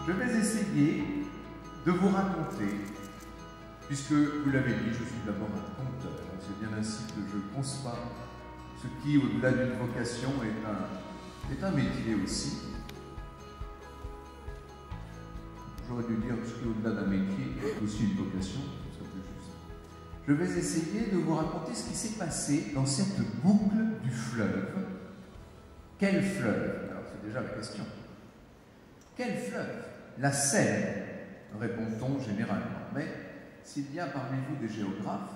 je vais essayer de vous raconter, puisque vous l'avez dit, je suis d'abord un conteur. C'est bien ainsi que je conçois ce qui, au-delà d'une vocation, est un métier aussi. J'aurais dû dire ce qui, au-delà d'un métier, est aussi une vocation, ce serait plus juste. Je vais essayer de vous raconter ce qui s'est passé dans cette boucle du fleuve. Quel fleuve? Alors, c'est déjà la question. Quel fleuve? La Seine, répond-on généralement. Mais s'il y a parmi vous des géographes,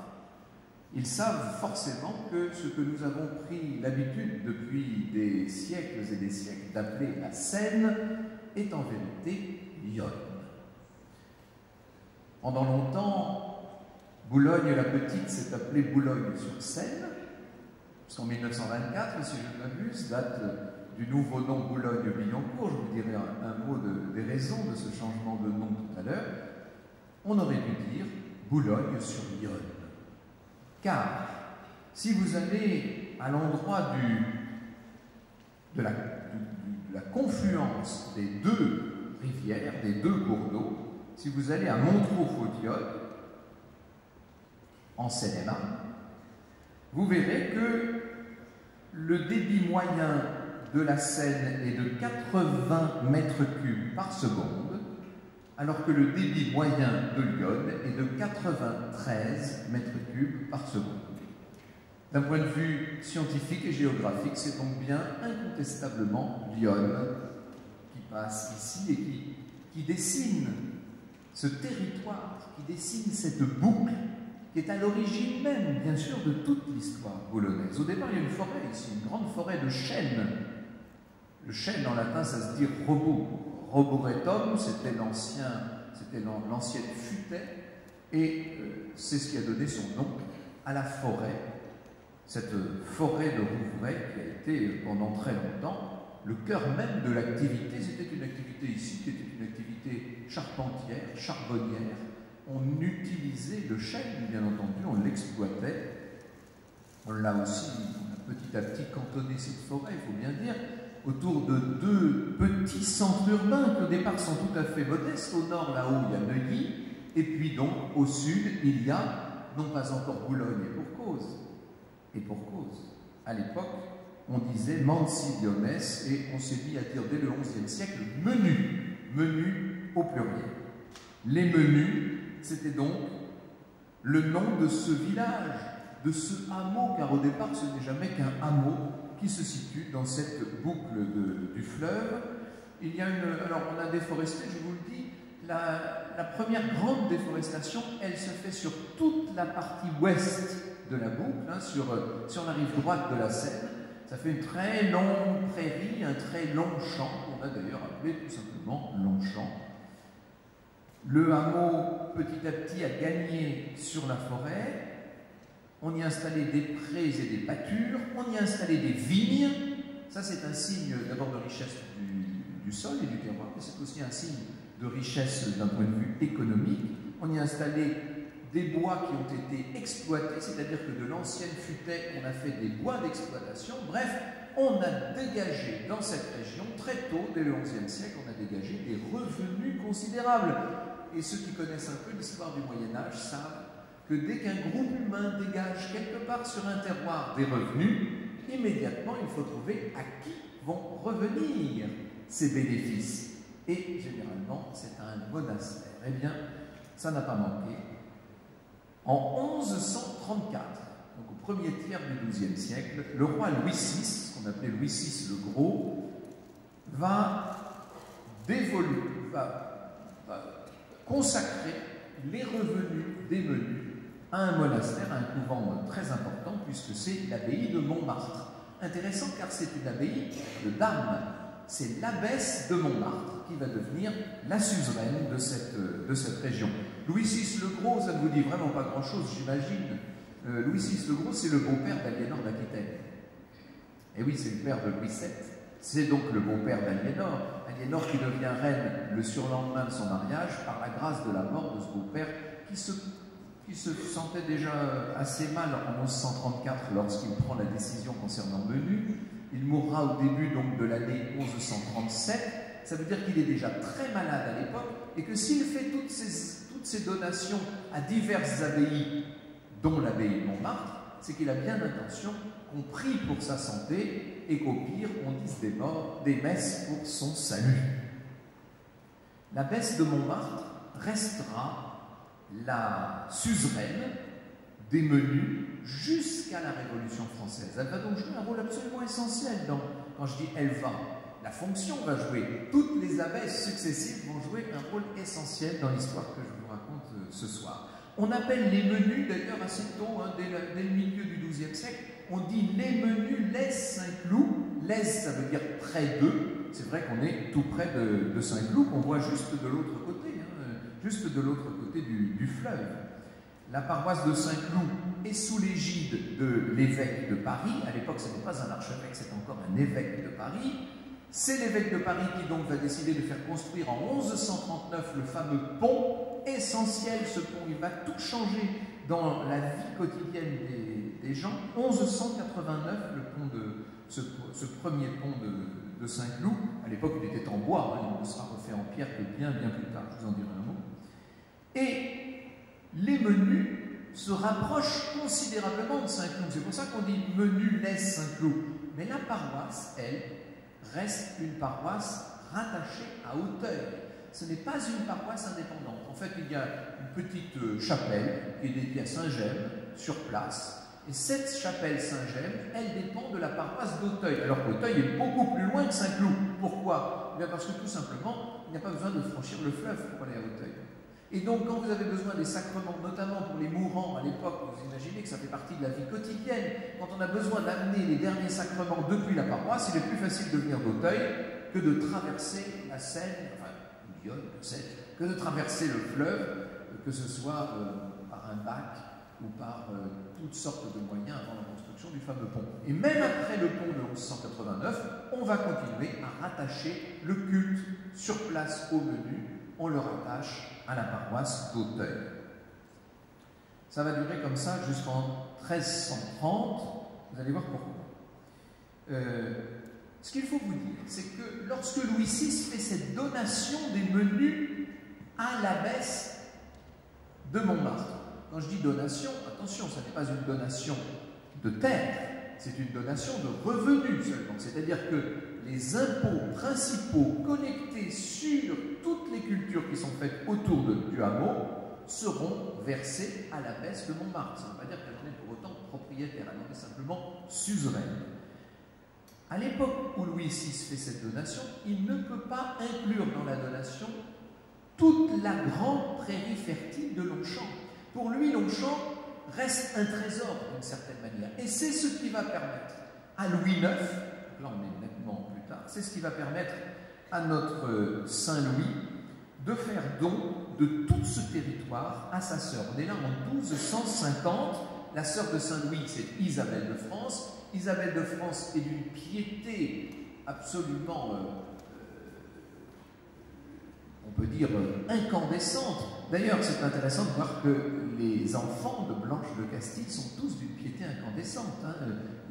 ils savent forcément que ce que nous avons pris l'habitude depuis des siècles et des siècles d'appeler la Seine est en vérité l'Yonne. Pendant longtemps, Boulogne-la-Petite s'est appelée Boulogne-sur-Seine, puisqu'en 1924, si je ne m'abuse, date du nouveau nom Boulogne-Billancourt. Je vous dirai un mot des raisons de ce changement de nom tout à l'heure. On aurait dû dire Boulogne-sur-Yonne. Car si vous allez à l'endroit de la confluence des deux rivières, des deux cours d'eau, si vous allez à Montreux-Fautillon, en Seine-et-Marne, vous verrez que le débit moyen de la Seine est de 80 mètres cubes par seconde, alors que le débit moyen de l'Yonne est de 93 mètres cubes par seconde. D'un point de vue scientifique et géographique, c'est donc bien incontestablement l'Yonne qui passe ici et qui dessine ce territoire, qui dessine cette boucle qui est à l'origine même, bien sûr, de toute l'histoire boulonnaise. Au départ, il y a une forêt ici, une grande forêt de chênes. Le chêne, en latin, ça se dit robur. Roburetum, c'était l'ancienne futaie, et c'est ce qui a donné son nom à la forêt, cette forêt de Rouvray qui a été pendant très longtemps le cœur même de l'activité. C'était une activité ici qui était une activité charpentière, charbonnière. On utilisait le chêne, bien entendu, on l'exploitait. On l'a aussi, on a petit à petit cantonné cette forêt, il faut bien dire, autour de deux petits centres urbains qui au départ sont tout à fait modestes. Au nord, là-haut, il y a Neuilly, et puis donc au sud, il y a, non pas encore Boulogne, et pour cause. Et pour cause. À l'époque, on disait Manciliones, et on s'est mis à dire dès le XIe siècle menu, menu au pluriel. Les menus, c'était donc le nom de ce village, de ce hameau, car au départ, ce n'est jamais qu'un hameau qui se situe dans cette boucle du fleuve. Il y a alors on a déforesté, je vous le dis, la première grande déforestation, elle se fait sur toute la partie ouest de la boucle, hein, sur la rive droite de la Seine. Ça fait une très longue prairie, un très long champ, qu'on a d'ailleurs appelé tout simplement Longchamp. Le hameau, petit à petit, a gagné sur la forêt. On y a installé des prés et des pâtures, on y a installé des vignes. Ça, c'est un signe d'abord de richesse du sol et du terroir, mais c'est aussi un signe de richesse d'un point de vue économique. On y a installé des bois qui ont été exploités, c'est-à-dire que de l'ancienne futaie, on a fait des bois d'exploitation. Bref, on a dégagé dans cette région, très tôt, dès le XIe siècle, on a dégagé des revenus considérables. Et ceux qui connaissent un peu l'histoire du Moyen-Âge savent que dès qu'un groupe humain dégage quelque part sur un terroir des revenus, immédiatement il faut trouver à qui vont revenir ces bénéfices. Et généralement, c'est à un monastère. Eh bien, ça n'a pas manqué. En 1134, donc au premier tiers du XIIe siècle, le roi Louis VI, ce qu'on appelait Louis VI le Gros, va consacrer les revenus des menus à un monastère, à un couvent très important, puisque c'est l'abbaye de Montmartre. Intéressant car c'est une abbaye de dames. C'est l'abbesse de Montmartre qui va devenir la suzeraine de cette région. Louis VI le Gros, ça ne vous dit vraiment pas grand-chose, j'imagine. Louis VI le Gros, c'est le beau-père d'Aliénor d'Aquitaine. Et oui, c'est le père de Louis VII. C'est donc le beau-père d'Aliénor. Aliénor qui devient reine le surlendemain de son mariage par la grâce de la mort de ce beau-père qui se sentait déjà assez mal en 1134 lorsqu'il prend la décision concernant Menu. Il mourra au début donc de l'année 1137. ça veut dire qu'il est déjà très malade à l'époque et que s'il fait toutes ces donations à diverses abbayes, dont l'abbaye de Montmartre, c'est qu'il a bien l'intention qu'on prie pour sa santé et qu'au pire, on dise des messes pour son salut. L'abbesse de Montmartre restera la suzeraine des menus jusqu'à la Révolution française. Elle va donc jouer un rôle absolument essentiel quand je dis elle va, la fonction va jouer. Toutes les abbesses successives vont jouer un rôle essentiel dans l'histoire que je vous raconte ce soir. On appelle les menus, d'ailleurs assez tôt, dès le milieu du XIIe siècle, on dit les menus Lez-Saint-Cloud. Lez, ça veut dire près d'eux. C'est vrai qu'on est tout près de Saint-Cloud, qu'on voit juste de l'autre côté, juste de l'autre côté du fleuve. La paroisse de Saint-Cloud est sous l'égide de l'évêque de Paris. À l'époque, ce n'est pas un archevêque, c'est encore un évêque de Paris. C'est l'évêque de Paris qui donc va décider de faire construire en 1139 le fameux pont essentiel. Ce pont, il va tout changer dans la vie quotidienne des gens. 1189, ce premier pont de Saint-Cloud. À l'époque, il était en bois, il ne sera refait en pierre que bien plus tard. Je vous en dirai un mot. Et les menus se rapprochent considérablement de Saint-Cloud. C'est pour ça qu'on dit menu Lez-Saint-Cloud. Mais la paroisse, elle, reste une paroisse rattachée à Auteuil. Ce n'est pas une paroisse indépendante. En fait, il y a une petite chapelle qui est dédiée à Saint-Gemme, sur place. Et cette chapelle Saint-Gemme, elle dépend de la paroisse d'Auteuil. Alors qu'Auteuil est beaucoup plus loin que Saint-Cloud. Pourquoi? Eh bien parce que tout simplement, il n'y a pas besoin de franchir le fleuve pour aller à Auteuil. Et donc, quand vous avez besoin des sacrements, notamment pour les mourants à l'époque, vous imaginez que ça fait partie de la vie quotidienne. Quand on a besoin d'amener les derniers sacrements depuis la paroisse, il est plus facile de venir d'Auteuil que de traverser la Seine, enfin, l'Yonne, que de traverser le fleuve, que ce soit par un bac ou par toutes sortes de moyens avant la construction du fameux pont. Et même après le pont de 1189, on va continuer à rattacher le culte sur place au menu. On le rattache à la paroisse d'Auteuil. Ça va durer comme ça jusqu'en 1330. Vous allez voir pourquoi. Ce qu'il faut vous dire, c'est que lorsque Louis VI fait cette donation des menus à l'abbesse de Montmartre, quand je dis donation, attention, ça n'est pas une donation de terre, c'est une donation de revenus seulement. C'est-à-dire que les impôts principaux collectés sur toutes les cultures qui sont faites autour du hameau seront versés à l'abbesse de Montmartre. Ça ne veut pas dire qu'elle en est pour autant propriétaire, elle en est simplement suzeraine. À l'époque où Louis VI fait cette donation, il ne peut pas inclure dans la donation toute la grande prairie fertile de Longchamp. Pour lui, Longchamp reste un trésor d'une certaine manière. Et c'est ce qui va permettre à Louis IX, là on est nettement plus tard, c'est ce qui va permettre à notre Saint-Louis de faire don de tout ce territoire à sa sœur. On est là en 1250, la sœur de Saint-Louis, c'est Isabelle de France. Isabelle de France est d'une piété absolument, on peut dire, incandescente. D'ailleurs, c'est intéressant de voir que les enfants de Blanche de Castille sont tous d'une piété incandescente.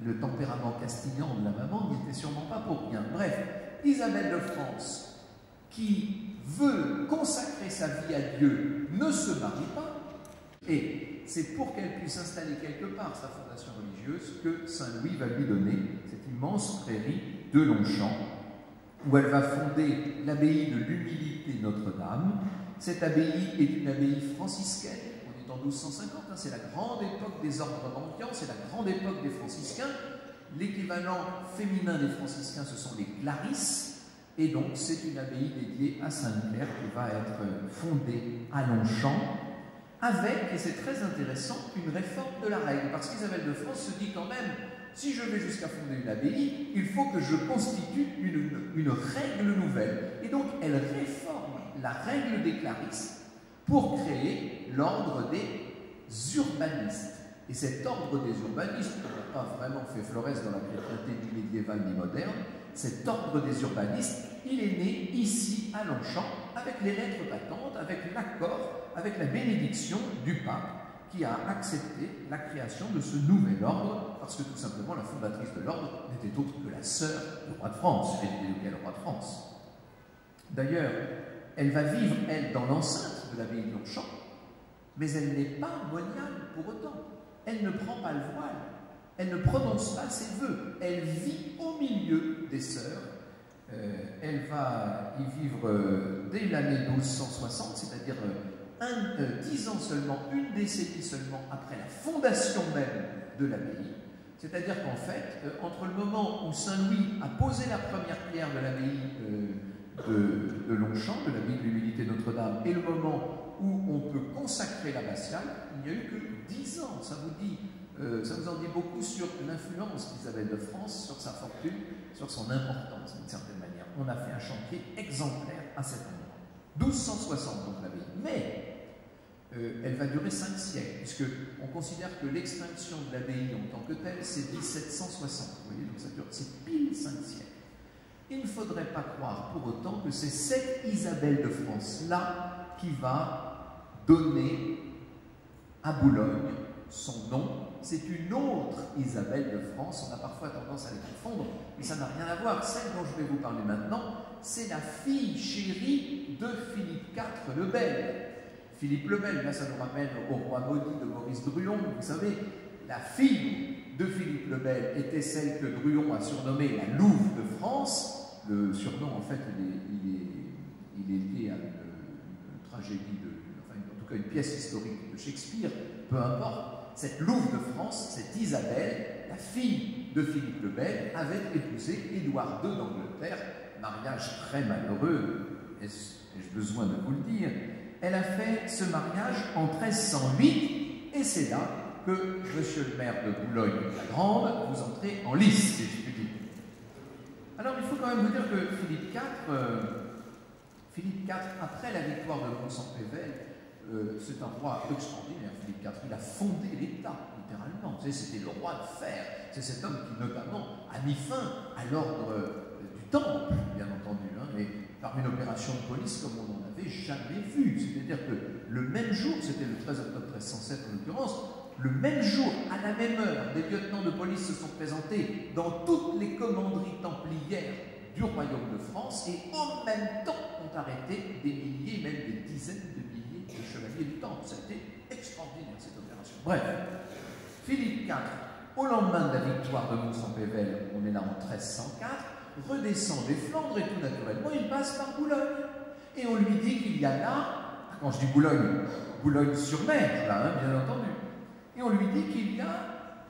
Le tempérament castillan de la maman n'y était sûrement pas pour rien. Bref, Isabelle de France, qui veut consacrer sa vie à Dieu, ne se marie pas. Et c'est pour qu'elle puisse installer quelque part sa fondation religieuse que Saint-Louis va lui donner cette immense prairie de Longchamp, où elle va fonder l'abbaye de l'Humilité Notre-Dame. Cette abbaye est une abbaye franciscaine. On est en 1250, c'est la grande époque des ordres mendiants, c'est la grande époque des franciscains. L'équivalent féminin des franciscains, ce sont les clarisses, et donc c'est une abbaye dédiée à Saint-Clair qui va être fondée à Longchamp, avec, et c'est très intéressant, une réforme de la règle, parce qu'Isabelle de France se dit quand même, si je vais jusqu'à fonder une abbaye, il faut que je constitue une règle nouvelle. Et donc elle réforme la règle des clarisses pour créer l'ordre des urbanistes. Et cet ordre des urbanistes, qui n'a pas vraiment fait florès dans la chrétienté ni médiévale ni moderne, cet ordre des urbanistes, il est né ici à Longchamp, avec les lettres patentes, avec l'accord, avec la bénédiction du pape, qui a accepté la création de ce nouvel ordre, parce que tout simplement la fondatrice de l'ordre n'était autre que la sœur du roi de France, et lequel roi de France. D'ailleurs, elle va vivre, elle, dans l'enceinte de l'abbaye de Longchamp, mais elle n'est pas moniale pour autant. Elle ne prend pas le voile, elle ne prononce pas ses vœux, elle vit au milieu des sœurs. Elle va y vivre dès l'année 1260, c'est-à-dire 10 ans seulement, une décennie seulement après la fondation même de l'abbaye. C'est-à-dire qu'en fait, entre le moment où Saint-Louis a posé la première pierre de l'abbaye de Longchamp, de l'abbaye de l'Humilité Notre-Dame, et le moment où on peut consacrer l'abbatiale, il n'y a eu que 10 ans. Ça vous en dit beaucoup sur l'influence d'Isabelle de France, sur sa fortune, sur son importance d'une certaine manière. On a fait un chantier exemplaire à cet endroit. 1260 donc l'abbaye. Mais elle va durer 5 siècles, puisqu'on considère que l'extinction de l'abbaye en tant que telle, c'est 1760. Vous voyez, donc ça dure, c'est pile 5 siècles. Il ne faudrait pas croire pour autant que c'est cette Isabelle de France-là qui va donner à Boulogne son nom. C'est une autre Isabelle de France. On a parfois tendance à les confondre, mais ça n'a rien à voir. Celle dont je vais vous parler maintenant, c'est la fille chérie de Philippe IV le Bel. Philippe le Bel, là ça nous ramène au roi maudit de Maurice Druon. Vous savez, la fille de Philippe le Bel était celle que Druon a surnommée la Louve de France. Le surnom, en fait, il est lié à une tragédie, enfin, en tout cas une pièce historique de Shakespeare, peu importe. Cette Louve de France, cette Isabelle, la fille de Philippe le Bel, avait épousé Édouard II d'Angleterre, mariage très malheureux, ai-je besoin de vous le dire. Elle a fait ce mariage en 1308, et c'est là que, monsieur le maire de Boulogne-la-Grande, vous entrez en lice, si je puis dire. Alors, il faut quand même vous dire que Philippe IV, après la victoire de Mont-Saint-Pével, c'est un roi extraordinaire, Philippe IV. Il a fondé l'État, littéralement. Vous savez, c'était le roi de fer. C'est cet homme qui, notamment, a mis fin à l'ordre du Temple, bien entendu, hein, mais par une opération de police comme on n'en avait jamais vu. C'est-à-dire que le même jour, c'était le 13 octobre 1307 en l'occurrence, le même jour, à la même heure, des lieutenants de police se sont présentés dans toutes les commanderies templières du royaume de France et en même temps ont arrêté des milliers, même des dizaines de milliers de chevaliers du Temple. C'était extraordinaire cette opération. Bref, Philippe IV, au lendemain de la victoire de Mont-Saint-Pével, on est là en 1304, redescend des Flandres et tout naturellement, il passe par Boulogne. Et on lui dit qu'il y a là, quand je dis Boulogne, Boulogne-sur-Mer, là, hein, bien entendu. Et on lui dit qu'il y a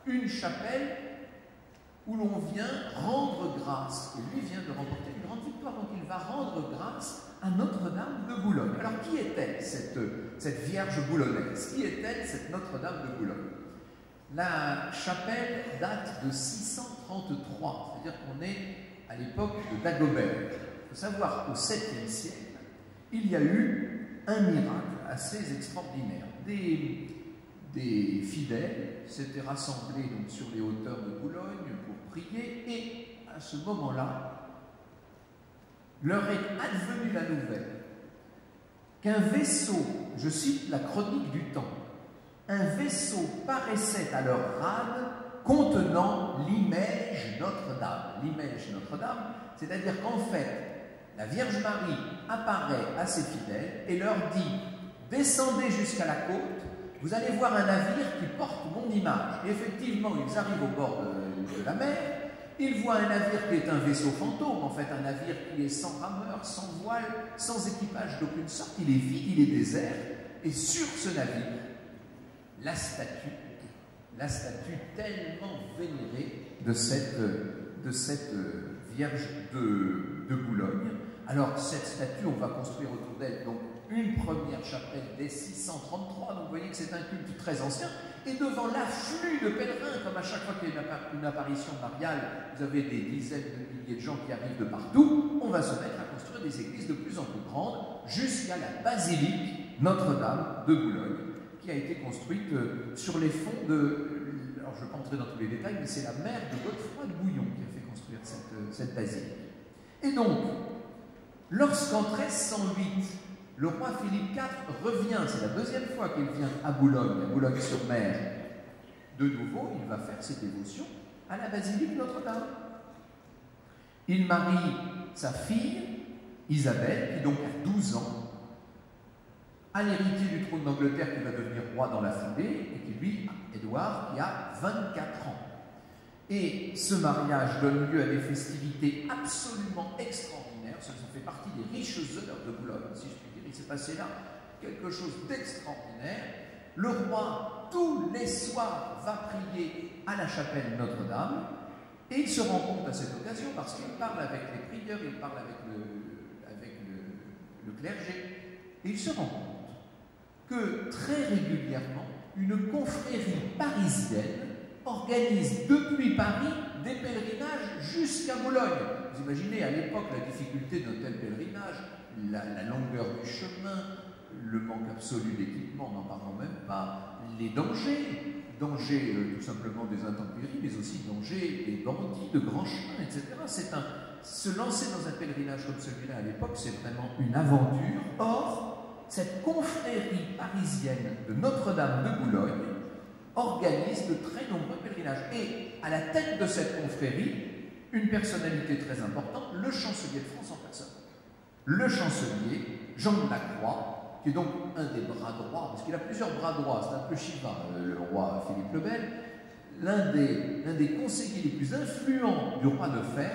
une chapelle où l'on vient rendre grâce. Et lui vient de remporter une grande victoire, donc il va rendre grâce à Notre-Dame de Boulogne. Alors qui est-elle, cette Vierge boulonnaise? Qui est-elle, cette Notre-Dame de Boulogne? La chapelle date de 633, c'est-à-dire qu'on est à l'époque de Dagobert. Il faut savoir qu'au 7e siècle, il y a eu un miracle assez extraordinaire. Des fidèles s'étaient rassemblés donc, sur les hauteurs de Boulogne pour prier et à ce moment-là, leur est advenue la nouvelle qu'un vaisseau, je cite la chronique du temps, un vaisseau paraissait à leur rade contenant l'image Notre-Dame. L'image Notre-Dame, c'est-à-dire qu'en fait, la Vierge Marie apparaît à ses fidèles et leur dit « Descendez jusqu'à la côte, vous allez voir un navire qui porte mon image. » Et effectivement, ils arrivent au bord de la mer, ils voient un navire qui est un vaisseau fantôme, en fait un navire qui est sans rameur, sans voile, sans équipage d'aucune sorte, il est vide, il est désert, et sur ce navire, la statue tellement vénérée de cette Vierge de Boulogne. Alors cette statue, on va construire autour d'elle donc une première chapelle dès 633, donc vous voyez que c'est un culte très ancien, et devant l'afflux de pèlerins, comme à chaque fois qu'il y a une apparition mariale, vous avez des dizaines de milliers de gens qui arrivent de partout, on va se mettre à construire des églises de plus en plus grandes, jusqu'à la basilique Notre-Dame de Boulogne, qui a été construite sur les fonds de... Alors je ne vais pas entrer dans tous les détails, mais c'est la mère de Godefroy de Bouillon qui a fait construire cette basilique. Et donc, lorsqu'en 1308, le roi Philippe IV revient, c'est la deuxième fois qu'il vient à Boulogne-sur-Mer, de nouveau, il va faire ses dévotions à la basilique Notre-Dame. Il marie sa fille Isabelle, qui donc a 12 ans, a l'héritier du trône d'Angleterre qui va devenir roi dans la foulée, et qui lui, Édouard, qui a 24 ans. Et ce mariage donne lieu à des festivités absolument extraordinaires. Ça fait partie des riches heures de Boulogne, si je puis dire. Il s'est passé là quelque chose d'extraordinaire. Le roi, tous les soirs, va prier à la chapelle Notre-Dame, et il se rend compte à cette occasion, parce qu'il parle avec les prieurs, il parle avec le clergé, et il se rend compte que très régulièrement, une confrérie parisienne organise depuis Paris des pèlerinages jusqu'à Boulogne. Vous imaginez à l'époque la difficulté d'un tel pèlerinage, la longueur du chemin, le manque absolu d'équipement, n'en parlons même pas, les dangers tout simplement des intempéries, mais aussi dangers des bandits, de grands chemins, etc. Se lancer dans un pèlerinage comme celui-là à l'époque, c'est vraiment une aventure. Or, cette confrérie parisienne de Notre-Dame de Boulogne organise de très nombreux pèlerinages. Et à la tête de cette confrérie, une personnalité très importante, le chancelier de France en personne. Le chancelier, Jean de la Croix, qui est donc un des bras droits, parce qu'il a plusieurs bras droits, c'est un peu Shiva, le roi Philippe le Bel, l'un des conseillers les plus influents du roi de fer,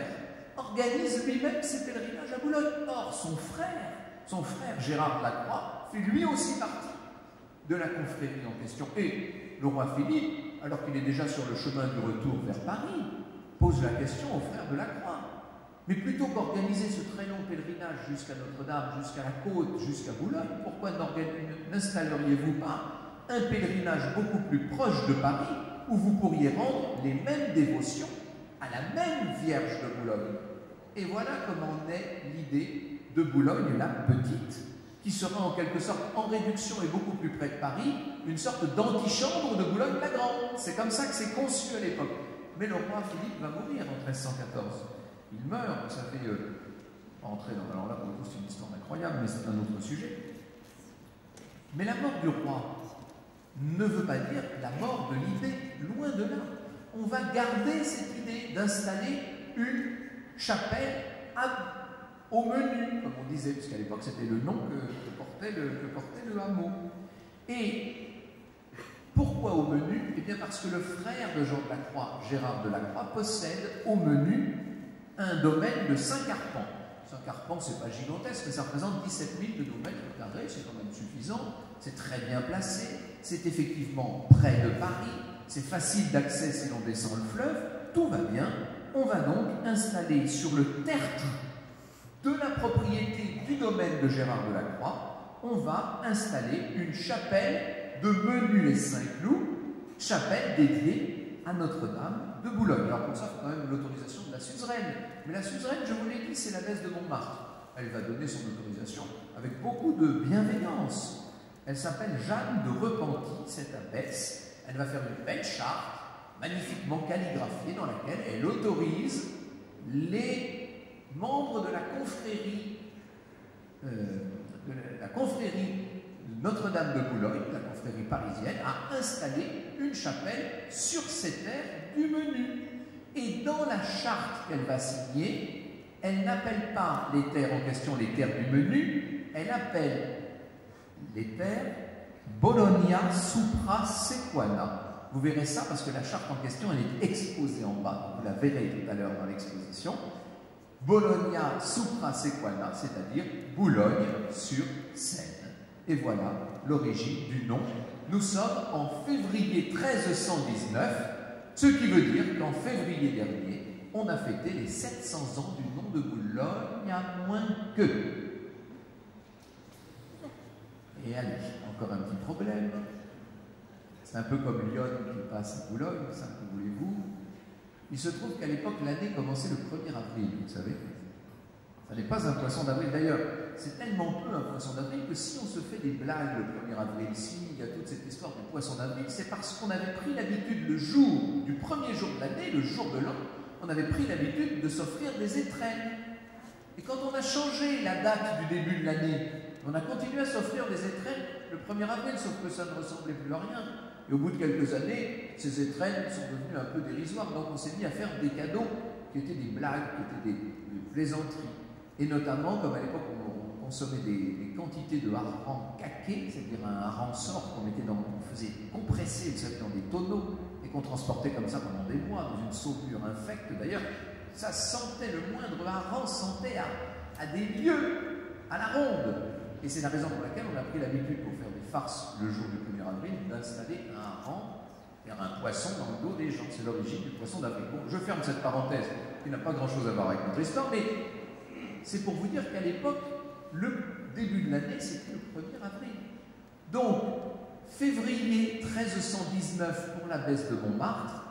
organise lui-même ses pèlerinages à Boulogne. Or, son frère Gérard de la Croix, fait lui aussi partie de la confrérie en question. Et le roi Philippe, alors qu'il est déjà sur le chemin du retour vers Paris, pose la question au frère de la Croix. Mais plutôt qu'organiser ce très long pèlerinage jusqu'à Notre-Dame, jusqu'à la côte, jusqu'à Boulogne, pourquoi n'installeriez-vous pas un pèlerinage beaucoup plus proche de Paris, où vous pourriez rendre les mêmes dévotions à la même Vierge de Boulogne? Et voilà comment naît l'idée de Boulogne la Petite, qui sera en quelque sorte en réduction et beaucoup plus près de Paris, une sorte d'antichambre de Boulogne la Grande. C'est comme ça que c'est conçu à l'époque. Mais le roi Philippe va mourir en 1314. Il meurt, ça fait entrer dans... Alors là, pour le coup, c'est une histoire incroyable, mais c'est un autre sujet. Mais la mort du roi ne veut pas dire la mort de l'idée, loin de là. On va garder cette idée d'installer une chapelle au menu, comme on disait, puisqu'à l'époque c'était le nom que portait le hameau. Et pourquoi au menu? Eh bien parce que le frère de Jean de la Croix, Gérard de la Croix, possède au menu un domaine de 5 arpents. 5 arpents, c'est pas gigantesque, mais ça représente 17 000 km², c'est quand même suffisant, c'est très bien placé, c'est effectivement près de Paris, c'est facile d'accès si l'on descend le fleuve, tout va bien. On va donc installer sur le tertre de la propriété du domaine de Gérard de la Croix, on va installer une chapelle de Menu-les-Saint-Cloud, chapelle dédiée à Notre-Dame de Boulogne. Alors pour ça, il faut quand même l'autorisation de la suzeraine. Mais la suzeraine, je vous l'ai dit, c'est l'abbesse de Montmartre. Elle va donner son autorisation avec beaucoup de bienveillance. Elle s'appelle Jeanne de Repenty, cette abbesse. Elle va faire une belle charte, magnifiquement calligraphiée, dans laquelle elle autorise les membres de la confrérie de Notre-Dame de Boulogne, la confrérie parisienne, à installer une chapelle sur ces terres du menu. Et dans la charte qu'elle va signer, elle n'appelle pas les terres en question les terres du menu, elle appelle les terres Bologna Supra Sequana. Vous verrez ça parce que la charte en question, elle est exposée en bas. Vous la verrez tout à l'heure dans l'exposition. Bologna Supra Sequana, c'est-à-dire Boulogne sur Seine. Et voilà l'origine du nom. Nous sommes en février 1319, ce qui veut dire qu'en février dernier, on a fêté les 700 ans du nom de Boulogne à moins que. Et allez, encore un petit problème. C'est un peu comme Lyon qui passe à Boulogne, ça que voulez-vous. Il se trouve qu'à l'époque, l'année commençait le 1er avril, vous savez. Ça n'est pas un poisson d'avril. D'ailleurs, c'est tellement peu un poisson d'avril que si on se fait des blagues le 1er avril, s'il y a toute cette histoire du poisson d'avril, c'est parce qu'on avait pris l'habitude, le jour du premier jour de l'année, le jour de l'an, on avait pris l'habitude de s'offrir des étrennes. Et quand on a changé la date du début de l'année, on a continué à s'offrir des étrennes le 1er avril, sauf que ça ne ressemblait plus à rien. Et au bout de quelques années, ces étrennes sont devenues un peu dérisoires, donc on s'est mis à faire des cadeaux qui étaient des blagues, qui étaient des plaisanteries. Et notamment, comme à l'époque on consommait des quantités de hareng caqué, c'est-à-dire un hareng sort qu'on faisait compresser, vous savez, dans des tonneaux, et qu'on transportait comme ça pendant des mois dans une saumure infecte. D'ailleurs, ça sentait, le moindre hareng sentait à des lieues à la ronde. Et c'est la raison pour laquelle on a pris l'habitude, pour faire des farces le jour du 1er avril, d'installer un hareng, faire un poisson dans le dos des gens. C'est l'origine du poisson d'Afrique. Bon, je ferme cette parenthèse qui n'a pas grand-chose à voir avec notre histoire, mais c'est pour vous dire qu'à l'époque, le début de l'année, c'était le 1er avril. Donc, février 1319 pour l'abbesse de Montmartre,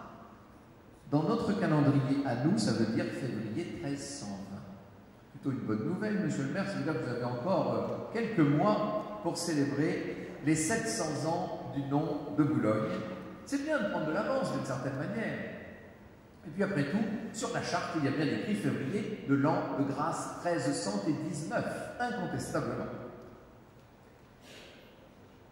dans notre calendrier à nous, ça veut dire février 1320. Plutôt une bonne nouvelle, monsieur le maire, ça veut dire que vous avez encore quelques mois pour célébrer les 700 ans du nom de Boulogne. C'est bien de prendre de l'avance d'une certaine manière. Et puis après tout, sur la charte, il y a bien écrit février de l'an de grâce 1319, incontestablement.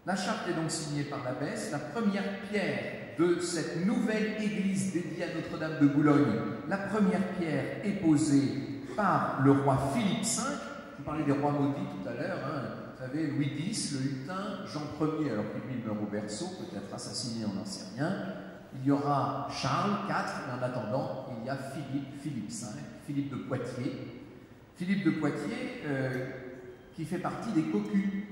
La charte est donc signée par l'abbesse. La première pierre de cette nouvelle église dédiée à Notre-Dame de Boulogne, la première pierre est posée par le roi Philippe V. Je parlais des rois maudits tout à l'heure, hein. Vous savez, Louis X, le Hutin, Jean Ier, alors qu'il lui meurt au berceau, peut-être assassiné, on n'en sait rien. Il y aura Charles IV, mais en attendant, il y a Philippe V, Philippe de Poitiers. Philippe de Poitiers, qui fait partie des cocus,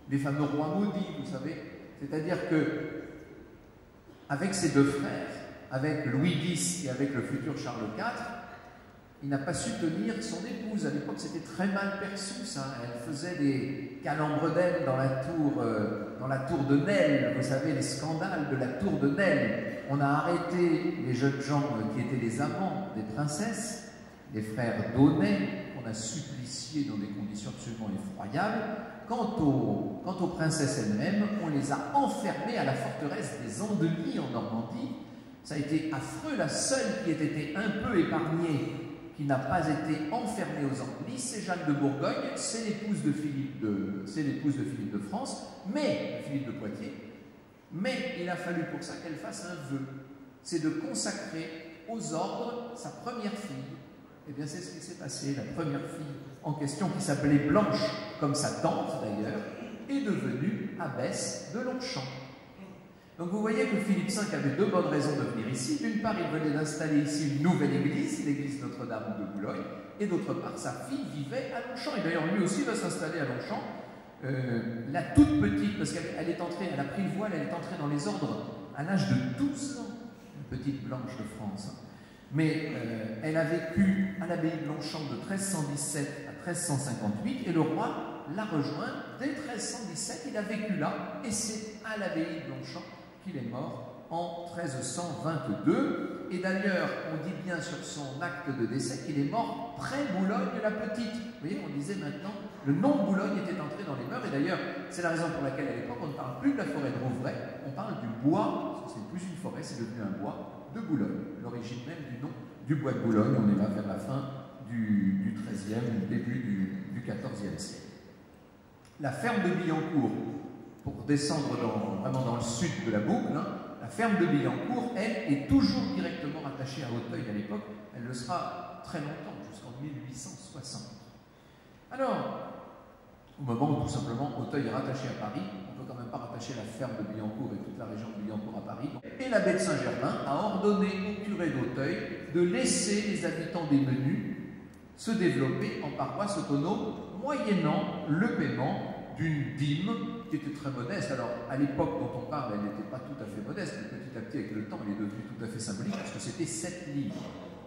des fameux rois maudits, vous savez. C'est-à-dire que, avec ses deux frères, avec Louis X et avec le futur Charles IV, il n'a pas su tenir son épouse. À l'époque, c'était très mal perçu, ça. Elle faisait des calembres d'ailes dans la tour de Nesle. Vous savez, les scandales de la tour de Nesle. On a arrêté les jeunes gens qui étaient les amants des princesses, les frères d'Aunay, qu'on a suppliciés dans des conditions absolument effroyables. Quant aux princesses elles-mêmes, on les a enfermées à la forteresse des Andelys en Normandie. Ça a été affreux. La seule qui ait été un peu épargnée, qui n'a pas été enfermée aux Andelys, c'est Jeanne de Bourgogne, c'est l'épouse de Philippe de France, mais Philippe de Poitiers. Mais il a fallu pour ça qu'elle fasse un vœu. C'est de consacrer aux ordres sa première fille. Eh bien, c'est ce qui s'est passé. La première fille en question, qui s'appelait Blanche, comme sa tante d'ailleurs, est devenue abbesse de Longchamp. Donc vous voyez que Philippe V avait deux bonnes raisons de venir ici. D'une part, il venait d'installer ici une nouvelle église, l'église Notre-Dame de Boulogne, et d'autre part, sa fille vivait à Longchamp. Et d'ailleurs, lui aussi va s'installer à Longchamp. La toute petite, parce qu'elle est entrée, elle a pris le voile, elle est entrée dans les ordres à l'âge de 12 ans, une petite Blanche de France. Mais elle a vécu à l'abbaye de Longchamp de 1317 à 1358, et le roi l'a rejoint dès 1317. Il a vécu là, et c'est à l'abbaye de Longchamp qu'il est mort en 1322. Et d'ailleurs, on dit bien sur son acte de décès qu'il est mort près Boulogne-la-Petite. Vous voyez, on disait maintenant, le nom de Boulogne était entré dans les mœurs, et d'ailleurs, c'est la raison pour laquelle à l'époque, on ne parle plus de la forêt de Rouvray, on parle du bois, parce que c'est plus une forêt, c'est devenu un bois de Boulogne. L'origine même du nom du bois de Boulogne, on est là vers la fin du XIIIe, début du XIVe siècle. La ferme de Billancourt, pour descendre vraiment dans le sud de la boucle, hein, la ferme de Billancourt, elle, est toujours directement rattachée à Auteuil à l'époque. Elle le sera très longtemps, jusqu'en 1860. Alors, au moment où tout simplement Auteuil est rattaché à Paris, on ne peut quand même pas rattacher la ferme de Billancourt et toute la région de Billancourt à Paris. Et l'abbé de Saint-Germain a ordonné au curé d'Auteuil de laisser les habitants des menus se développer en paroisse autonome, moyennant le paiement d'une dîme qui était très modeste. Alors, à l'époque dont on parle, elle n'était pas tout à fait modeste, mais petit à petit, avec le temps, elle est devenue tout à fait symbolique, parce que c'était 7 livres.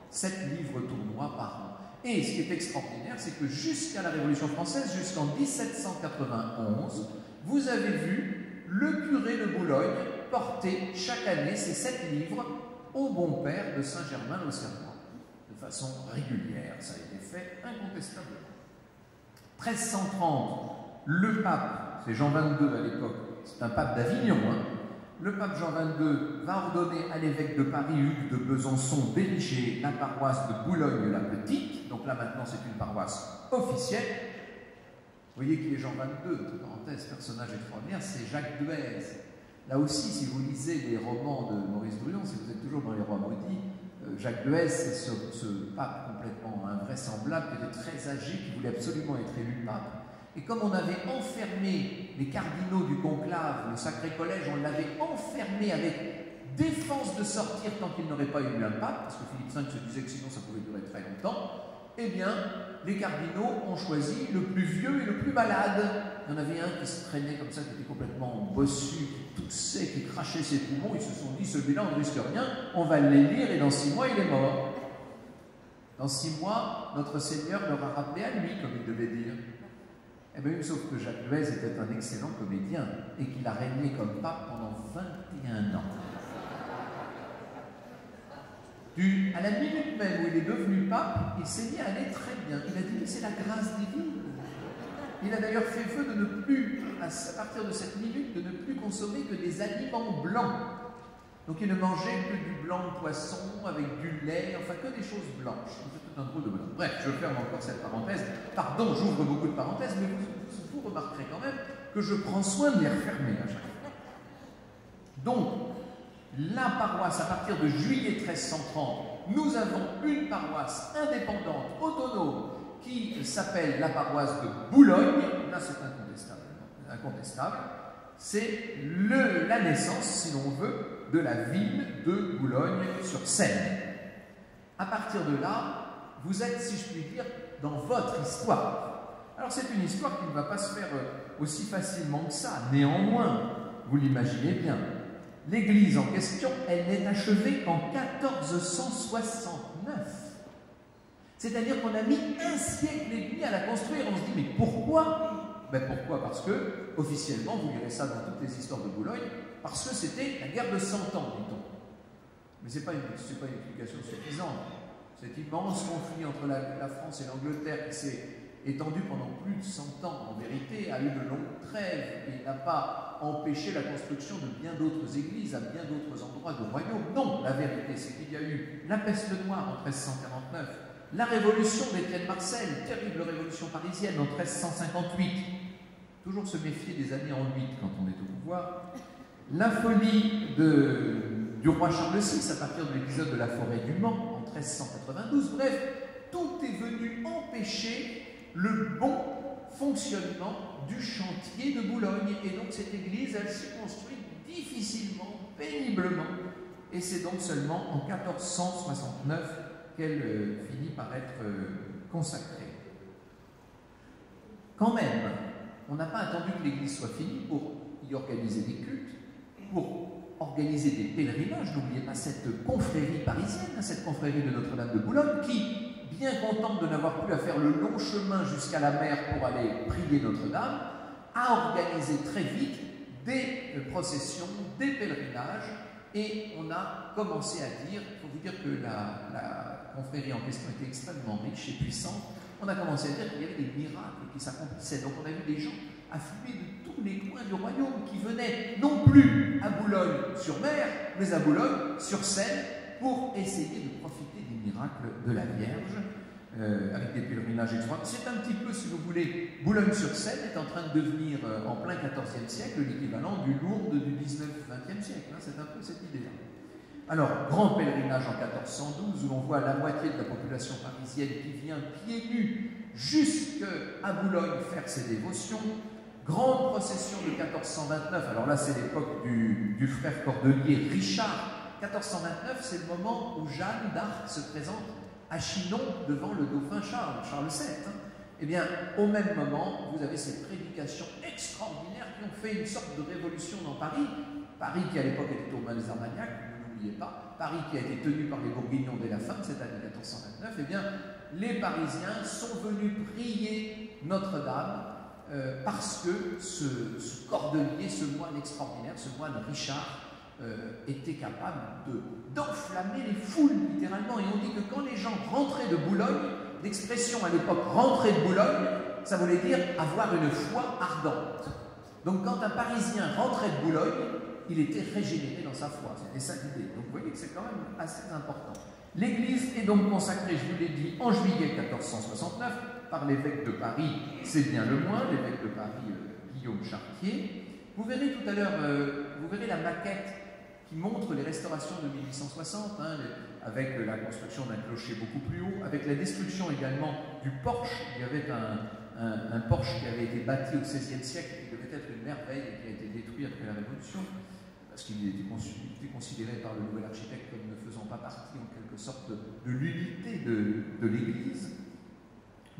7 livres tournois par an. Et ce qui est extraordinaire, c'est que jusqu'à la Révolution française, jusqu'en 1791, vous avez vu le curé de Boulogne porter chaque année ces 7 livres au bon père de Saint-Germain-l'Auxerrois, de façon régulière. Ça a été fait incontestablement. 1330, le pape, c'est Jean XXII à l'époque, c'est un pape d'Avignon, hein. Le pape Jean XXII va ordonner à l'évêque de Paris, Hugues de Besançon, d'ériger la paroisse de Boulogne-la-Petite. Donc là maintenant c'est une paroisse officielle. Vous voyez qui est Jean XXII, entre parenthèses, personnage extraordinaire, c'est Jacques Duez. Là aussi, si vous lisez les romans de Maurice Druon, si vous êtes toujours dans les rois maudits, Jacques de Hesse, ce pape complètement invraisemblable, qui était très âgé, qui voulait absolument être élu pape. Et comme on avait enfermé les cardinaux du conclave, le Sacré Collège, on l'avait enfermé avec défense de sortir tant qu'il n'aurait pas élu un pape, parce que Philippe V se disait que sinon ça pouvait durer très longtemps, eh bien, les cardinaux ont choisi le plus vieux et le plus malade. Il y en avait un qui se traînait comme ça, qui était complètement bossu, qui toussait, qui crachait ses poumons. Ils se sont dit, celui-là, on ne risque rien, on va l'élire et dans 6 mois, il est mort. Dans 6 mois, notre Seigneur leur a rappelé à lui, comme il devait dire. Eh bien, sauf que Jacques de Hesse était un excellent comédien et qu'il a régné comme pape pendant 21 ans. À la minute même où il est devenu pape, il s'est mis à aller très bien. Il a dit, c'est la grâce divine. Il a d'ailleurs fait vœu de ne plus, à partir de cette minute, de ne plus consommer que des aliments blancs. Donc il ne mangeait que du blanc de poisson, avec du lait, enfin que des choses blanches. C'est tout un drôle de bonheur. Bref, je ferme encore cette parenthèse. Pardon, j'ouvre beaucoup de parenthèses, mais vous remarquerez quand même que je prends soin de les refermer à chaque fois. Donc, la paroisse, à partir de juillet 1330, nous avons une paroisse indépendante, autonome, qui s'appelle la paroisse de Boulogne. Là, c'est incontestable. C'est la naissance, si l'on veut, de la ville de Boulogne-sur-Seine. À partir de là, vous êtes, si je puis dire, dans votre histoire. Alors, c'est une histoire qui ne va pas se faire aussi facilement que ça. Néanmoins, vous l'imaginez bien, l'église en question, elle n'est achevée qu'en 1469. C'est-à-dire qu'on a mis un siècle et demi à la construire. On se dit, mais pourquoi? Ben pourquoi? Parce que, officiellement, vous lirez ça dans toutes les histoires de Boulogne, parce que c'était la guerre de 100 ans, dit-on. Mais ce n'est pas une explication suffisante. Cet immense conflit entre la France et l'Angleterre qui s'est étendu pendant plus de 100 ans, en vérité, a eu de longues trêves et n'a pas empêché la construction de bien d'autres églises à bien d'autres endroits du royaume. Non, la vérité, c'est qu'il y a eu la peste noire en 1349, la révolution d'Étienne Marcel, terrible révolution parisienne en 1358, toujours se méfier des années en 8 quand on est au pouvoir, la folie du roi Charles VI à partir de l'épisode de la forêt du Mans en 1392, bref, tout est venu empêcher le bon fonctionnement du chantier de Boulogne. Et donc cette église, elle s'est construite difficilement, péniblement, et c'est donc seulement en 1469 qu'elle finit par être consacrée. Quand même, on n'a pas attendu que l'église soit finie pour y organiser des cultes, pour organiser des pèlerinages. N'oubliez pas cette confrérie parisienne, cette confrérie de Notre-Dame de Boulogne, qui, bien contente de n'avoir plus à faire le long chemin jusqu'à la mer pour aller prier Notre-Dame, a organisé très vite des processions, des pèlerinages, et on a commencé à dire, il faut vous dire que la confrérie en question était extrêmement riche et puissante, on a commencé à dire qu'il y avait des miracles qui s'accomplissaient. Donc on a vu des gens afflués de tous les coins du royaume qui venaient non plus à Boulogne-sur-Mer, mais à Boulogne-sur-Seine pour essayer de profiter des miracles de la Vierge, avec des pèlerinages extraordinaires. C'est un petit peu, si vous voulez, Boulogne-sur-Seine est en train de devenir, en plein XIVe siècle, l'équivalent du Lourdes du 19-20e siècle. Hein, c'est un peu cette idée-là. Alors, grand pèlerinage en 1412, où l'on voit la moitié de la population parisienne qui vient pieds nus jusqu'à Boulogne faire ses dévotions. Grande procession de 1429, alors là c'est l'époque du frère cordelier Richard. 1429, c'est le moment où Jeanne d'Arc se présente à Chinon devant le dauphin Charles VII. Hein. Eh bien, au même moment, vous avez ces prédications extraordinaires qui ont fait une sorte de révolution dans Paris. Paris qui à l'époque était aux mains des Armagnacs, n'oubliez pas, Paris qui a été tenu par les Bourguignons dès la fin de cette année 1429, eh bien, les Parisiens sont venus prier Notre-Dame parce que ce cordelier, ce moine extraordinaire, ce moine Richard, était capable d'enflammer les foules, littéralement. Et on dit que quand les gens rentraient de Boulogne, l'expression à l'époque « rentrer de Boulogne », ça voulait dire avoir une foi ardente. Donc quand un Parisien rentrait de Boulogne, il était régénéré dans sa foi. C'était ça l'idée. Donc vous voyez que c'est quand même assez important. L'église est donc consacrée, je vous l'ai dit, en juillet 1469 par l'évêque de Paris, c'est bien le moins, l'évêque de Paris, Guillaume Chartier. Vous verrez tout à l'heure, vous verrez la maquette qui montre les restaurations de 1860, hein, avec la construction d'un clocher beaucoup plus haut, avec la destruction également du porche. Il y avait un porche qui avait été bâti au XVIe siècle, qui devait être une merveille et qui a été détruit après la Révolution, parce qu'il était considéré par le nouvel architecte comme ne faisant pas partie en quelque sorte de l'unité de l'Église.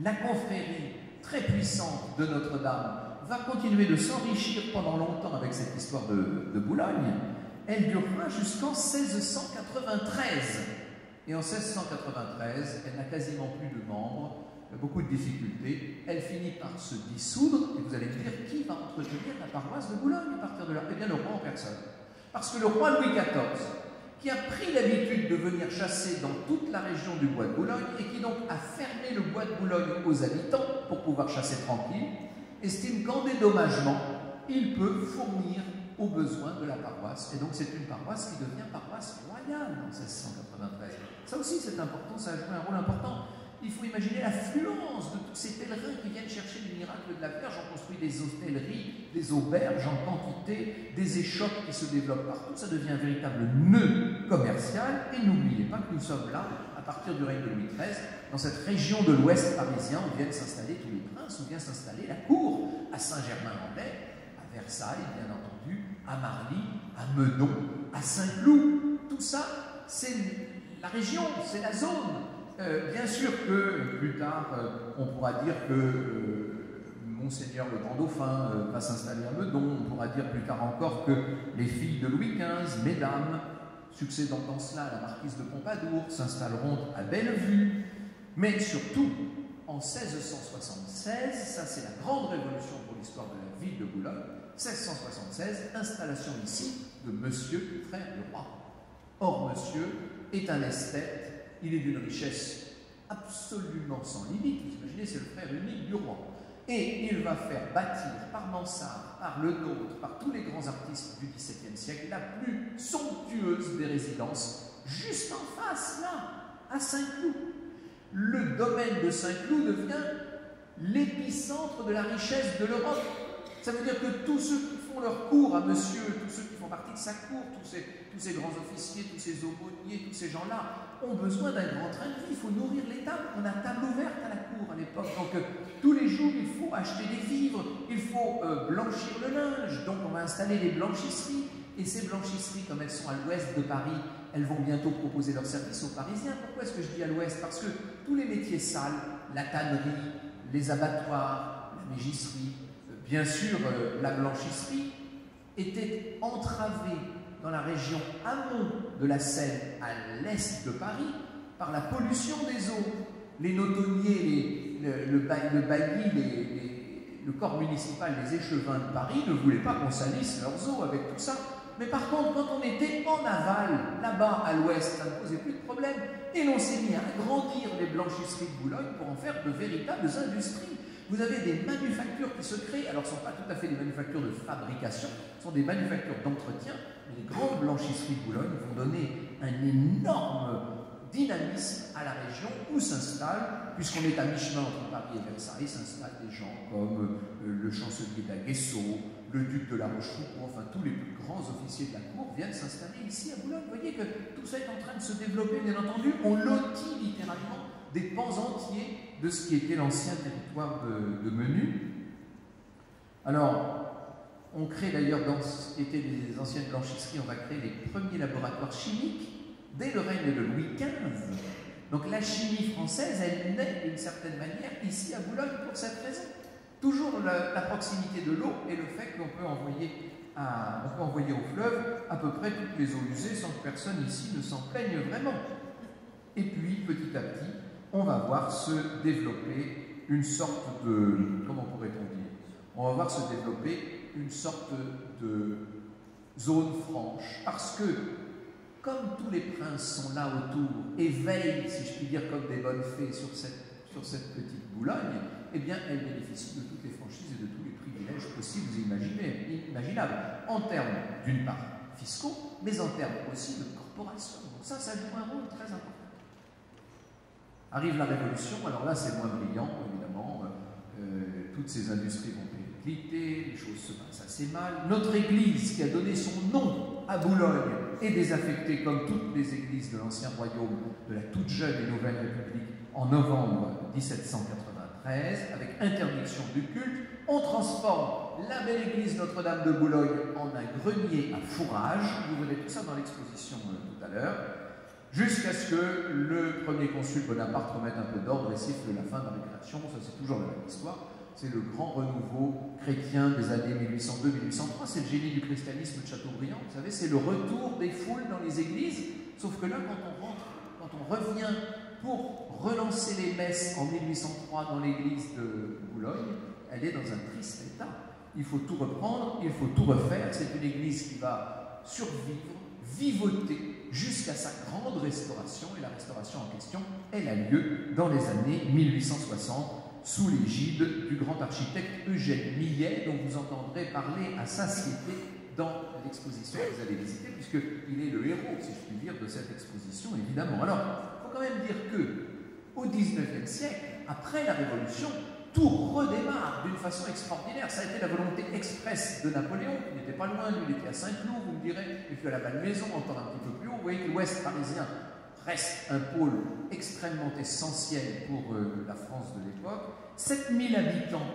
La confrérie très puissante de Notre-Dame va continuer de s'enrichir pendant longtemps avec cette histoire de Boulogne. Elle durera jusqu'en 1693. Et en 1693, elle n'a quasiment plus de membres, beaucoup de difficultés. Elle finit par se dissoudre. Et vous allez me dire, qui va entretenir la paroisse de Boulogne à partir de là? Eh bien, le roi en personne. Parce que le roi Louis XIV, qui a pris l'habitude de venir chasser dans toute la région du bois de Boulogne et qui donc a fermé le bois de Boulogne aux habitants pour pouvoir chasser tranquille, estime qu'en dédommagement, il peut fournir aux besoins de la paroisse. Et donc c'est une paroisse qui devient paroisse royale en 1693. Ça aussi c'est important, ça a joué un rôle important. Il faut imaginer l'affluence de tous ces pèlerins qui viennent chercher le miracle de la Vierge. On construit des hôtelleries, des auberges en quantité, des échoppes qui se développent partout. Ça devient un véritable nœud commercial. Et n'oubliez pas que nous sommes là, à partir du règne de Louis XIII, dans cette région de l'Ouest parisien où viennent s'installer tous les princes, où vient s'installer la cour, à Saint-Germain-en-Laye, à Versailles, bien entendu, à Marly, à Meudon, à Saint-Cloud. Tout ça, c'est la région, c'est la zone. Bien sûr que plus tard, on pourra dire que Monseigneur le Grand Dauphin va s'installer à Meudon. On pourra dire plus tard encore que les filles de Louis XV, mesdames, succédant dans cela à la marquise de Pompadour, s'installeront à Bellevue. Mais surtout, en 1676, ça c'est la grande révolution pour l'histoire de la ville de Boulogne, 1676, installation ici de Monsieur Frère du Roi. Or, Monsieur est un esthète. Il est d'une richesse absolument sans limite. Vous imaginez, c'est le frère unique du roi. Et il va faire bâtir par Mansart, par Le Nôtre, par tous les grands artistes du XVIIe siècle, la plus somptueuse des résidences, juste en face, là, à Saint-Cloud. Le domaine de Saint-Cloud devient l'épicentre de la richesse de l'Europe. Ça veut dire que tous ceux qui font leur cour à monsieur, tous ceux qui font partie de sa cour, tous ces grands officiers, tous ces aumôniers, tous ces gens-là, ont besoin d'un grand train de vie. Il faut nourrir les tables. On a table ouverte à la cour à l'époque. Donc tous les jours, il faut acheter des vivres, il faut blanchir le linge. Donc on va installer des blanchisseries. Et ces blanchisseries, comme elles sont à l'ouest de Paris, elles vont bientôt proposer leurs services aux Parisiens. Pourquoi est-ce que je dis à l'ouest? Parce que tous les métiers sales, la tannerie, les abattoirs, la mégisserie, bien sûr la blanchisserie, étaient entravés dans la région amont de la Seine, à l'est de Paris, par la pollution des eaux. Les notonniers, le bailli, le corps municipal, les échevins de Paris ne voulaient pas qu'on salisse leurs eaux avec tout ça. Mais par contre, quand on était en aval, là-bas à l'ouest, ça ne posait plus de problème. Et l'on s'est mis à agrandir les blanchisseries de Boulogne pour en faire de véritables industries. Vous avez des manufactures qui se créent, alors ce ne sont pas tout à fait des manufactures de fabrication, ce sont des manufactures d'entretien, mais les grandes blanchisseries de Boulogne vont donner un énorme dynamisme à la région où s'installent, puisqu'on est à mi-chemin entre Paris et Versailles, s'installent des gens comme le chancelier d'Aguesseau, le duc de la Rochefoucauld, enfin tous les plus grands officiers de la cour viennent s'installer ici à Boulogne. Vous voyez que tout ça est en train de se développer, bien entendu, on lotit littéralement des pans entiers de ce qui était l'ancien territoire de Menu. Alors, on crée d'ailleurs dans ce qui était des anciennes blanchisseries, on va créer les premiers laboratoires chimiques dès le règne de Louis XV. Donc la chimie française, elle naît d'une certaine manière ici à Boulogne pour cette raison. Toujours la proximité de l'eau et le fait qu'on peut envoyer au fleuve à peu près toutes les eaux usées sans que personne ici ne s'en plaigne vraiment. Et puis, petit à petit, on va voir se développer une sorte de... Comment pourrait-on dire? On va voir se développer une sorte de zone franche. Parce que, comme tous les princes sont là autour et veillent, si je puis dire, comme des bonnes fées sur cette petite Boulogne, eh bien, elle bénéficie de toutes les franchises et de tous les privilèges possibles et imaginables. En termes, d'une part, fiscaux, mais en termes aussi de corporation. Donc ça joue un rôle très important. Arrive la Révolution, alors là c'est moins brillant, évidemment, toutes ces industries vont péricliter, les choses se passent assez mal. Notre Église, qui a donné son nom à Boulogne est désaffectée comme toutes les églises de l'ancien royaume de la toute jeune et nouvelle République en novembre 1793, avec interdiction du culte. On transforme la belle église Notre-Dame de Boulogne en un grenier à fourrage. Vous verrez tout ça dans l'exposition tout à l'heure, jusqu'à ce que le premier consul Bonaparte remette un peu d'ordre et siffle la fin de la récréation. Ça, c'est toujours la même histoire. C'est le grand renouveau chrétien des années 1802-1803. C'est le génie du christianisme de Chateaubriand. Vous savez, c'est le retour des foules dans les églises. Sauf que là, quand on revient pour relancer les messes en 1803 dans l'église de Boulogne, elle est dans un triste état. Il faut tout reprendre, il faut tout refaire. C'est une église qui va survivre, vivoter jusqu'à sa grande restauration. Et la restauration en question, elle a lieu dans les années 1860 sous l'égide du grand architecte Eugène Millet, dont vous entendrez parler à satiété dans l'exposition que vous allez visiter, puisqu'il est le héros, si je puis dire, de cette exposition, évidemment. Alors, il faut quand même dire qu'au XIXe siècle, après la Révolution, tout redémarre d'une façon extraordinaire. Ça a été la volonté expresse de Napoléon, qui n'était pas loin, lui, il était à Saint-Cloud, vous me direz, et puis à la Malmaison, encore un petit peu plus haut. Vous voyez que l'Ouest parisien reste un pôle extrêmement essentiel pour la France de l'époque. 7000 habitants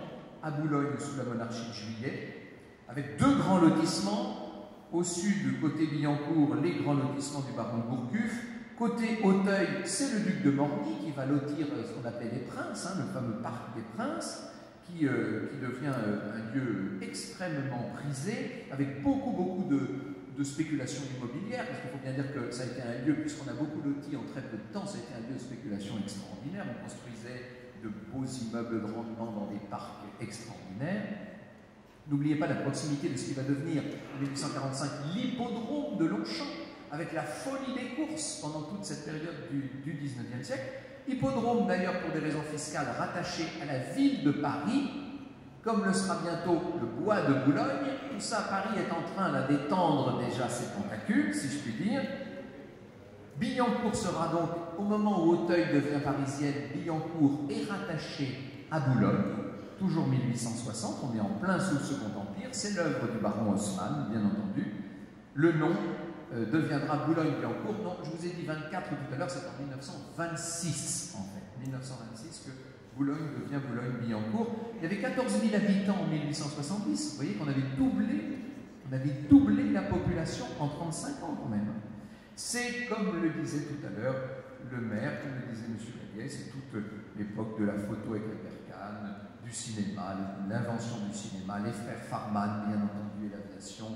à Boulogne sous la monarchie de Juillet, avec 2 grands lotissements. Au sud, côté Billancourt, les grands lotissements du baron de Gourcuff. Côté Auteuil, c'est le duc de Morny qui va lotir ce qu'on appelait les Princes, le fameux parc des Princes, qui devient un lieu extrêmement prisé, avec beaucoup de spéculation immobilière, parce qu'il faut bien dire que ça a été un lieu, puisqu'on a beaucoup loti en très peu de temps, ça a été un lieu de spéculation extraordinaire. On construisait de beaux immeubles de rendement dans des parcs extraordinaires. N'oubliez pas la proximité de ce qui va devenir, en 1845, l'hippodrome de Longchamp, avec la folie des courses pendant toute cette période du 19e siècle. Hippodrome, d'ailleurs, pour des raisons fiscales, rattaché à la ville de Paris, comme le sera bientôt le bois de Boulogne. Tout ça, Paris est en train d'étendre déjà ses tentacules, si je puis dire. Billancourt sera donc, au moment où Auteuil devient parisienne, Billancourt est rattaché à Boulogne, toujours 1860, on est en plein sous le Second Empire, c'est l'œuvre du baron Haussmann, bien entendu. Le nom deviendra Boulogne-Billancourt. Non, je vous ai dit 24 tout à l'heure, c'est en 1926, en fait. 1926 que Boulogne devient Boulogne-Billancourt. Il y avait 14 000 habitants en 1870. Vous voyez qu'on avait doublé la population en 35 ans quand même. C'est, comme le disait tout à l'heure le maire, comme le disait M. Gaguet, c'est toute l'époque de la photo avec la percane, du cinéma, l'invention du cinéma, les frères Farman, bien entendu, et l'aviation.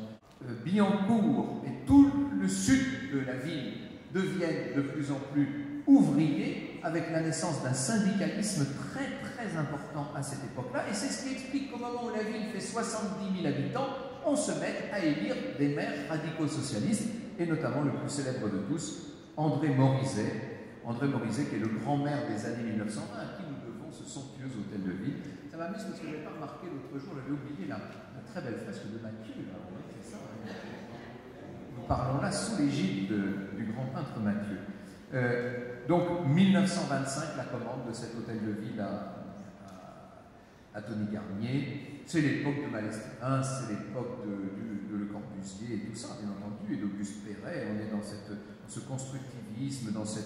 Billancourt et tout le sud de la ville deviennent de plus en plus ouvriers, avec la naissance d'un syndicalisme très important à cette époque-là. Et c'est ce qui explique qu'au moment où la ville fait 70 000 habitants, on se met à élire des maires radicaux socialistes, et notamment le plus célèbre de tous, André Morizet. André Morizet, qui est le grand maire des années 1920, à qui nous devons ce somptueux hôtel de ville. Ça m'amuse parce que je n'avais pas remarqué l'autre jour, j'avais oublié la très belle fresque de Mathieu. Là, vous voyez, c'est ça, hein. Nous parlons là sous l'égide du grand peintre Mathieu. Donc 1925, la commande de cet hôtel de ville à Tony Garnier. C'est l'époque de Malestérin, c'est l'époque de Le Corbusier et tout ça, bien entendu, et d'Auguste Perret. On est dans ce constructivisme, dans ce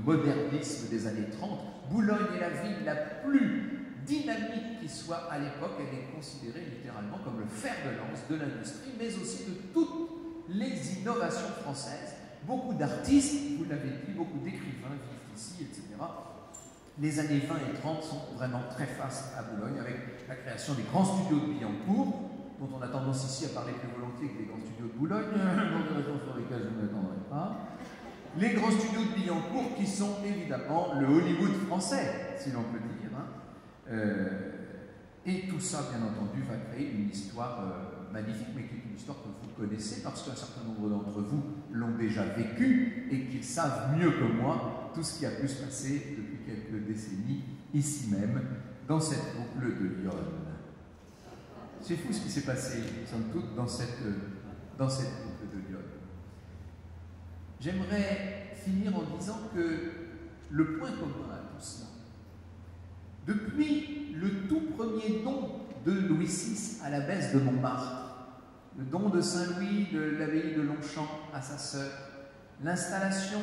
modernisme des années 30. Boulogne est la ville la plus dynamique qui soit à l'époque. Elle est considérée littéralement comme le fer de lance de l'industrie, mais aussi de toutes les innovations françaises. Beaucoup d'artistes, vous l'avez dit, beaucoup d'écrivains vivent ici, etc. Les années 20 et 30 sont vraiment très fastes à Boulogne, avec la création des grands studios de Billancourt, dont on a tendance ici à parler plus volontiers que des grands studios de Boulogne, pour des raisons sur lesquelles je ne m'attendrai pas. Les grands studios de Billancourt, qui sont évidemment le Hollywood français, si l'on peut dire. Et tout ça, bien entendu, va créer une histoire magnifique, mais qui est une histoire que vous connaissez, parce qu'un certain nombre d'entre vous l'ont déjà vécue et qu'ils savent mieux que moi tout ce qui a pu se passer depuis quelques décennies, ici même, dans cette boucle de Lyon. C'est fou ce qui s'est passé, somme toute, dans cette boucle de Lyon. J'aimerais finir en disant que le point commun à tout cela, depuis le tout premier don de Louis VI à l'abbesse de Montmartre, le don de Saint-Louis de l'abbaye de Longchamp à sa sœur, l'installation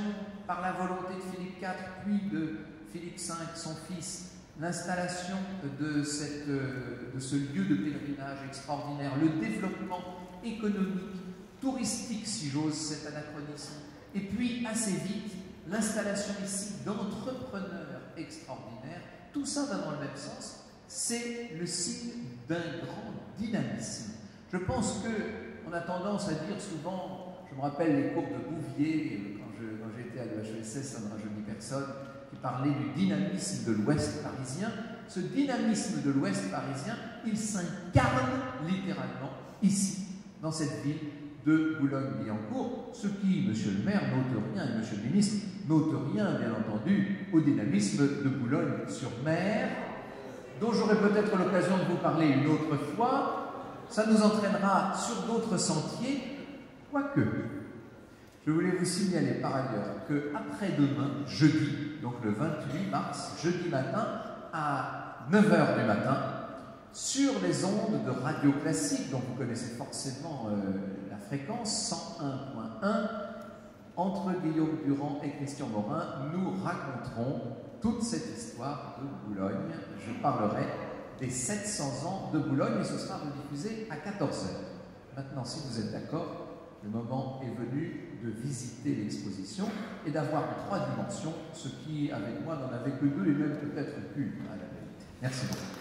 par la volonté de Philippe IV, puis de Philippe V, son fils, l'installation de ce lieu de pèlerinage extraordinaire, le développement économique, touristique, si j'ose cet anachronisme, et puis assez vite, l'installation ici d'entrepreneurs extraordinaires, tout ça va dans le même sens, c'est le signe d'un grand dynamisme. Je pense qu'on a tendance à dire souvent, je me rappelle les cours de Bouvier, quand j'étais à l'EHESS, ça ne rajeunit personne, qui parlait du dynamisme de l'Ouest parisien. Ce dynamisme de l'Ouest parisien, il s'incarne littéralement ici, dans cette ville de Boulogne-Billancourt, ce qui, monsieur le maire, n'ôte rien, et monsieur le ministre, n'ôte rien, bien entendu, au dynamisme de Boulogne-sur-Mer, dont j'aurai peut-être l'occasion de vous parler une autre fois. Ça nous entraînera sur d'autres sentiers, quoique. Je voulais vous signaler par ailleurs qu'après-demain, jeudi, donc le 28 mars, jeudi matin, à 9 h du matin, sur les ondes de Radio Classique, dont vous connaissez forcément la fréquence 101.1, entre Guillaume Durand et Christian Morin, nous raconterons toute cette histoire de Boulogne. Je parlerai des 700 ans de Boulogne et ce sera rediffusé à 14 h. Maintenant, si vous êtes d'accord, le moment est venu de visiter l'exposition et d'avoir 3 dimensions, ce qui, avec moi, n'en avait que 2 et même peut-être qu'une à la vérité. Merci beaucoup.